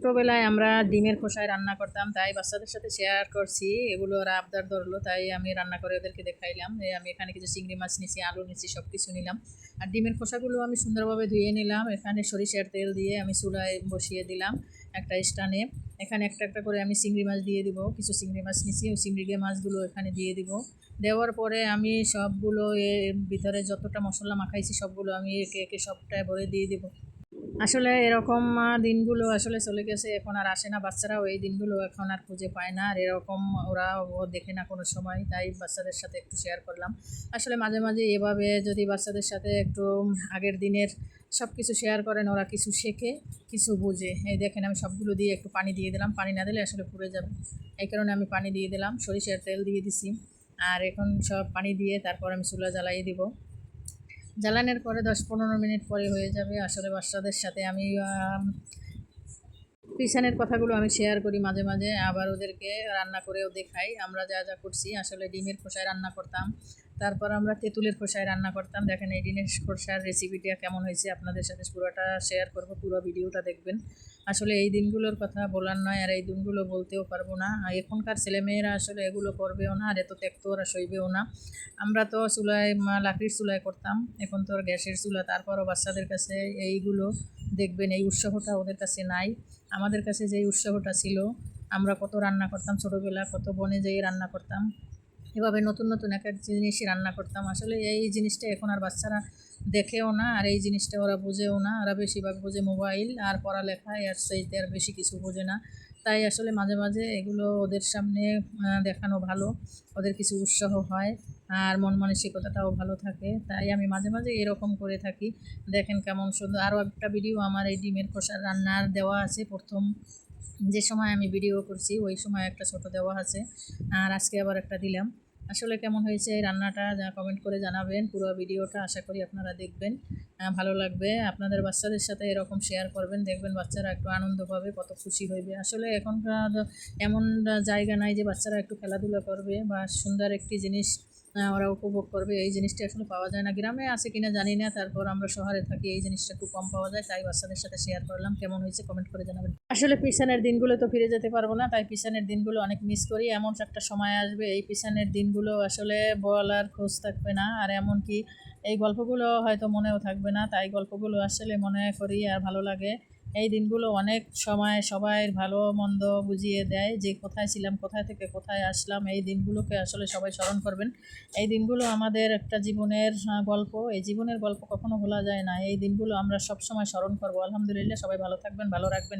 ছোটোবেলায় আমরা ডিমের খোসায় রান্না করতাম, তাই বাচ্চাদের সাথে শেয়ার করছি। এগুলো ওরা আবদার ধরলো, তাই আমি রান্না করে ওদেরকে দেখাইলাম। আমি এখানে কিছু চিংড়ি মাছ নিছি, আলু নিছি, সব কিছু নিলাম। আর ডিমের খোসাগুলো আমি সুন্দরভাবে ধুয়ে নিলাম। এখানে সরিষার তেল দিয়ে আমি চুলায় বসিয়ে দিলাম একটা স্ট্যান্ডে। এখানে একটা একটা করে আমি চিংড়ি মাছ দিয়ে দিব। কিছু চিংড়ি মাছ নিছি, ওই চিংড়ি মাছগুলো এখানে দিয়ে দিব। দেওয়ার পরে আমি সবগুলো এর ভিতরে যতটা মশলা মাখাইছি সবগুলো আমি একে একে সবটায় ভরে দিয়ে দিব। আসলে এরকম দিনগুলো আসলে চলে গেছে, এখন আর আসে না। বাচ্চারাও এই দিনগুলো এখন আর খুঁজে পায় না, আর এরকম ওরাও দেখে না কোনো সময়। তাই বাচ্চাদের সাথে একটু শেয়ার করলাম। আসলে মাঝে মাঝে এভাবে যদি বাচ্চাদের সাথে একটু আগের দিনের সব কিছু শেয়ার করেন, ওরা কিছু শেখে, কিছু বোঝে। এই দেখেন আমি সবগুলো দিয়ে একটু পানি দিয়ে দিলাম, পানি না দিলে আসলে পুড়ে যাবে, এই কারণে আমি পানি দিয়ে দিলাম। সরিষার তেল দিয়ে দিছি। আর এখন সব পানি দিয়ে তারপর আমি চুলা জ্বালিয়ে দিব। জ্বালানোর পরে 10-15 মিনিট পরে হয়ে যাবে। আসলে বাচ্চাদের সাথে আমি পিছনের কথাগুলো আমি শেয়ার করি মাঝে মাঝে, আবার ওদেরকে রান্না করেও দেখাই আমরা যা যা করছি। আসলে ডিমের খোসায় রান্না করতাম, তারপর আমরা তেঁতুলের খোসায় রান্না করতাম। দেখেন এই ডিমের খোসার রেসিপিটা কেমন হয়েছে, আপনাদের সাথে পুরোটা শেয়ার করব, পুরো ভিডিওটা দেখবেন। আসলে এই দিনগুলোর কথা বলার নয়, আর এই দিনগুলো বলতেও পারবো না। আর এখনকার ছেলেমেয়েরা আসলে এগুলো করবেও না, আর এত ত্যাগ তো ওরা সইবেও না। আমরা তো চুলায় লাকড়ির চুলায় করতাম, এখন তো আর গ্যাসের চুলা। তারপরও বাচ্চাদের কাছে এইগুলো দেখবেন, এই উৎসাহটা ওদের কাছে নাই। আমাদের কাছে যেই উৎসাহটা ছিল, আমরা কত রান্না করতাম ছোটোবেলা, কত বনে যেয়ে রান্না করতাম, এভাবে নতুন নতুন এক এক জিনিসই রান্না করতাম। আসলে এই জিনিসটা এখন আর বাচ্চারা দেখেও না, আর এই জিনিসটা ওরা বোঝেও না। ওরা বেশিরভাগ বোঝে মোবাইল আর পড়ালেখা, এর চাইতে আর বেশি কিছু বোঝে না। তাই আসলে মাঝে মাঝে এগুলো ওদের সামনে দেখানো ভালো, ওদের কিছু উৎসাহ হয়, আর মন মানসিকতাটাও ভালো থাকে। তাই আমি মাঝে মাঝে এরকম করে থাকি। দেখেন কেমন সুন্দর। আরও একটা ভিডিও আমার এই ডিমের খোসার রান্নার দেওয়া আছে, প্রথম যে সময় আমি ভিডিও করছি ওই সময় একটা ছোট দেওয়া আছে, আর আজকে আবার একটা দিলাম। আসলে কেমন হয়েছে এই রান্নাটা যা কমেন্ট করে জানাবেন। পুরো ভিডিওটা আশা করি আপনারা দেখবেন, ভালো লাগবে। আপনাদের বাচ্চাদের সাথে এরকম শেয়ার করবেন, দেখবেন বাচ্চারা একটু আনন্দ পাবে, কত খুশি হইবে। আসলে এখনকার এমন জায়গা নাই যে বাচ্চারা একটু খেলাধুলা করবে বা সুন্দর একটি জিনিস ওরা উপভোগ করবে। এই জিনিসটা আসলে পাওয়া যায় না, গ্রামে আছে কিনা জানি না, তারপর আমরা শহরে থাকি, এই জিনিসটা একটু কম পাওয়া যায়। তাই বাচ্চাদের সাথে শেয়ার করলাম, কেমন হয়েছে কমেন্ট করে জানাবেন। আসলে পিছনের দিনগুলো তো ফিরে যেতে পারবো না, তাই পিছনের দিনগুলো অনেক মিস করি। এমন একটা সময় আসবে এই পিছনের দিনগুলো আসলে বলার খোঁজ থাকবে না, আর এমনকি এই গল্পগুলো হয়তো মনেও থাকবে না। তাই গল্পগুলো আসলে মনে করি আর ভালো লাগে। এই দিনগুলো অনেক সময় সবাই ভালো মন্দ বুঝিয়ে দেয়, যে কোথায় ছিলাম, কোথায় থেকে কোথায় আসলাম। এই দিনগুলোকে আসলে সবাই স্মরণ করবেন। এই দিনগুলো আমাদের একটা জীবনের গল্প, এই জীবনের গল্প কখনো ভোলা যায় না। এই দিনগুলো আমরা সব সময় স্মরণ করবো। আলহামদুলিল্লাহ, সবাই ভালো থাকবেন, ভালো রাখবেন।